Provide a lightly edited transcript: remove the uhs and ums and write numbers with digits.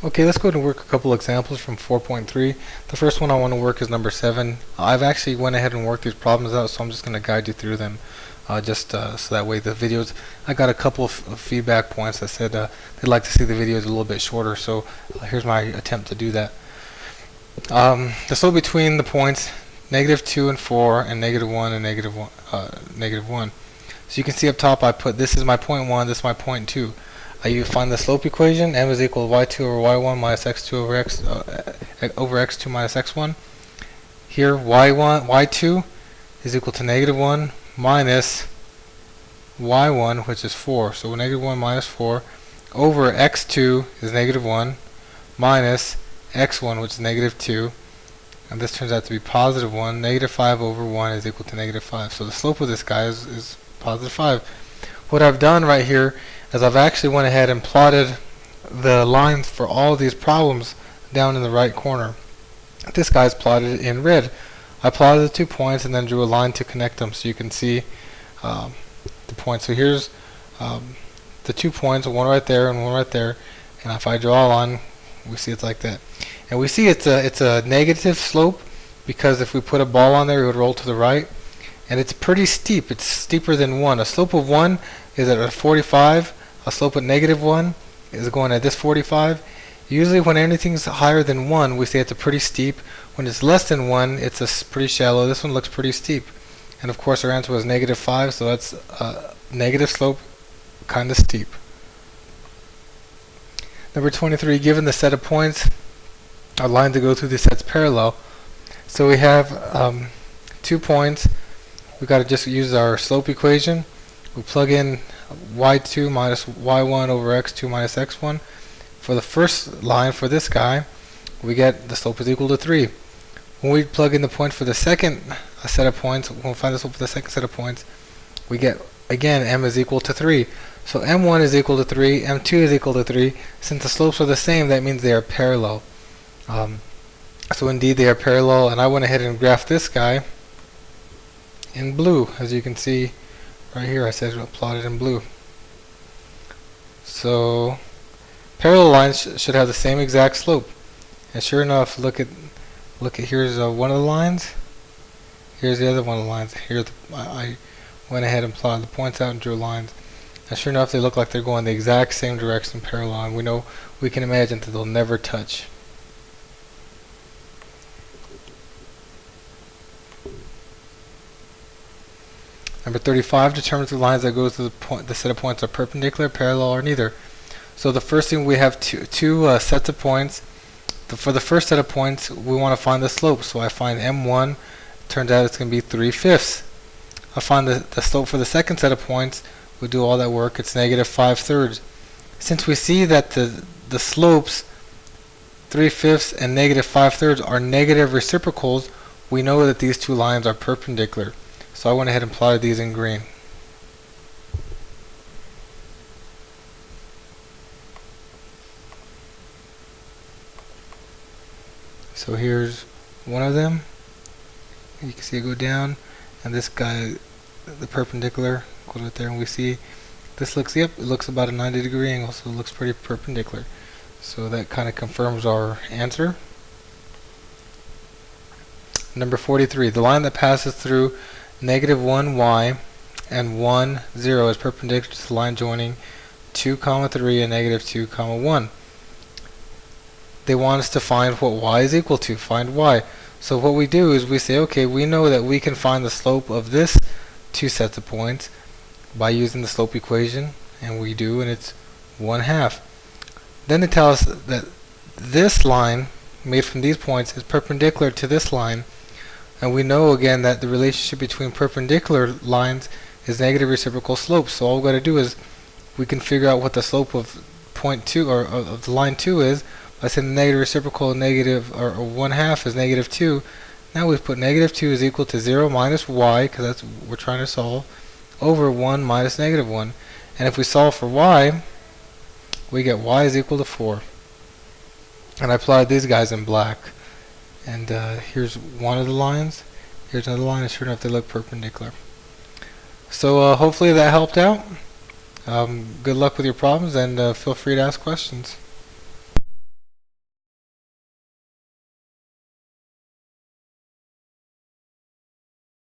Okay, let's go ahead and work a couple examples from 4.3. The first one I want to work is number 7. I've actually went ahead and worked these problems out, so I'm just going to guide you through them so that way the videos, I got a couple of feedback points that said they'd like to see the videos a little bit shorter, so here's my attempt to do that. The slope between the points -2 and 4 and -1 and -1. So you can see up top I put this is my point 1, this is my point 2. You find the slope equation. M is equal to y2 over y1 minus x2 over x2 minus x1. Here y2 is equal to -1 minus y1, which is 4. So -1 minus 4 over x2 is -1 minus x1, which is -2. And this turns out to be +1. -5 over 1 is equal to -5. So the slope of this guy is +5. What I've done right here is I've actually went ahead and plotted the lines for all these problems down in the right corner. This guy's plotted in red. I plotted the 2 points and then drew a line to connect them so you can see the points. So here's the 2 points, one right there and one right there, and if I draw a line, we see it's like that. And we see it's a negative slope because if we put a ball on there it would roll to the right, and it's pretty steep. It's steeper than 1. A slope of 1 is at a 45. A slope of -1 is going at this 45. Usually when anything's higher than 1, we say it's a pretty steep. When it's less than 1, it's a pretty shallow. This one looks pretty steep. And of course our answer was -5, so that's a negative slope, kind of steep. Number 23, given the set of points, a line to go through the set's parallel. So we have 2 points. We've got to just use our slope equation. We plug in y2 minus y1 over x2 minus x1. For the first line, for this guy, we get the slope is equal to 3. When we plug in the point for the second set of points, when we find the slope for the second set of points, we get, again, m is equal to 3. So m1 is equal to 3, m2 is equal to 3. Since the slopes are the same, that means they are parallel. So indeed they are parallel, and I went ahead and graphed this guy in blue, as you can see right here. I said plotted in blue. So parallel lines should have the same exact slope. And sure enough, look at here's one of the lines. Here's the other one of the lines. Here I went ahead and plotted the points out and drew lines. And sure enough, they look like they're going the exact same direction parallel. And we can imagine that they'll never touch. Number 35 determines the lines that go to the set of points are perpendicular, parallel, or neither. So the first thing, we have two sets of points. For the first set of points, we want to find the slope. So I find m1. Turns out it's going to be 3/5. I find the slope for the second set of points. We do all that work. It's -5/3. Since we see that the slopes 3/5 and -5/3 are negative reciprocals, we know that these two lines are perpendicular. So I went ahead and plotted these in green. So here's one of them. You can see it go down, and this guy, the perpendicular, goes right there, and we see this looks, it looks about a 90-degree angle, so it looks pretty perpendicular. So that kind of confirms our answer. Number 43, the line that passes through -1y and 1, 0 is perpendicular to the line joining 2, 3 and -2, 1. They want us to find what y is equal to, find y. So what we do is we say, okay, we know that we can find the slope of this 2 sets of points by using the slope equation, and we do, and it's 1/2. Then they tell us that this line made from these points is perpendicular to this line. And we know again that the relationship between perpendicular lines is negative reciprocal slopes. So all we've got to do is we can figure out what the slope of point 2 or of the line 2 is by saying the negative reciprocal of negative or 1/2 is -2. Now we've put -2 is equal to 0 minus y, because that's what we're trying to solve, over 1 minus -1. And if we solve for y, we get y is equal to 4. And I plotted these guys in black. And here's one of the lines, here's another line, and sure enough they look perpendicular. So hopefully that helped out. Good luck with your problems, and feel free to ask questions.